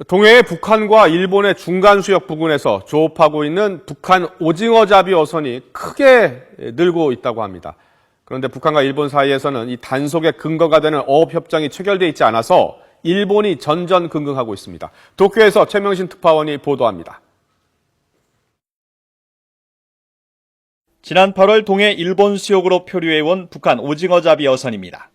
동해의 북한과 일본의 중간 수역 부근에서 조업하고 있는 북한 오징어잡이 어선이 크게 늘고 있다고 합니다. 그런데 북한과 일본 사이에서는 이 단속의 근거가 되는 어업협정이 체결돼 있지 않아서 일본이 전전긍긍하고 있습니다. 도쿄에서 최명신 특파원이 보도합니다. 지난 8월 동해 일본 수역으로 표류해온 북한 오징어잡이 어선입니다.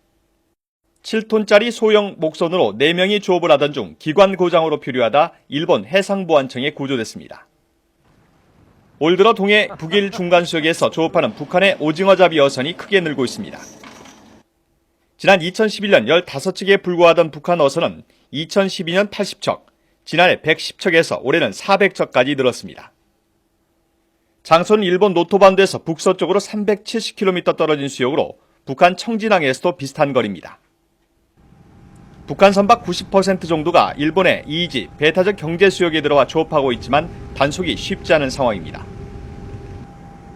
7톤짜리 소형 목선으로 4명이 조업을 하던 중 기관 고장으로 표류하다 일본 해상보안청에 구조됐습니다. 올 들어 동해 북일 중간 수역에서 조업하는 북한의 오징어잡이 어선이 크게 늘고 있습니다. 지난 2011년 15척에 불과하던 북한 어선은 2012년 80척, 지난해 110척에서 올해는 400척까지 늘었습니다. 장소는 일본 노토반도에서 북서쪽으로 370km 떨어진 수역으로 북한 청진항에서도 비슷한 거리입니다. 북한 선박 90% 정도가 일본의 EEZ 배타적 경제수역에 들어와 조업하고 있지만 단속이 쉽지 않은 상황입니다.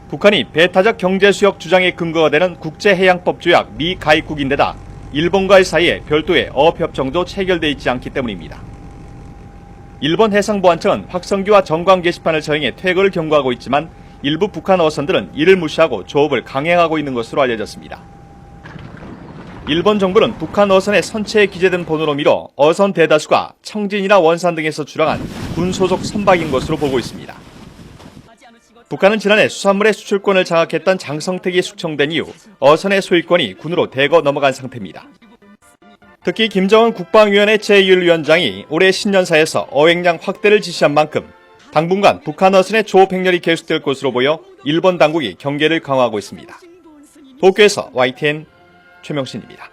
북한이 배타적 경제수역 주장의 근거가 되는 국제해양법 조약 미 가입국인데다 일본과의 사이에 별도의 어업협정도 체결돼 있지 않기 때문입니다. 일본 해상보안청은 확성기와 전광 게시판을 처형해 퇴거를 경고하고 있지만 일부 북한 어선들은 이를 무시하고 조업을 강행하고 있는 것으로 알려졌습니다. 일본 정부는 북한 어선의 선체에 기재된 번호로 미뤄 어선 대다수가 청진이나 원산 등에서 출항한 군 소속 선박인 것으로 보고 있습니다. 북한은 지난해 수산물의 수출권을 장악했던 장성택이 숙청된 이후 어선의 소유권이 군으로 대거 넘어간 상태입니다. 특히 김정은 국방위원회 제1위원장이 올해 신년사에서 어획량 확대를 지시한 만큼 당분간 북한 어선의 조업 행렬이 계속될 것으로 보여 일본 당국이 경계를 강화하고 있습니다. 도쿄에서 YTN 최명신입니다.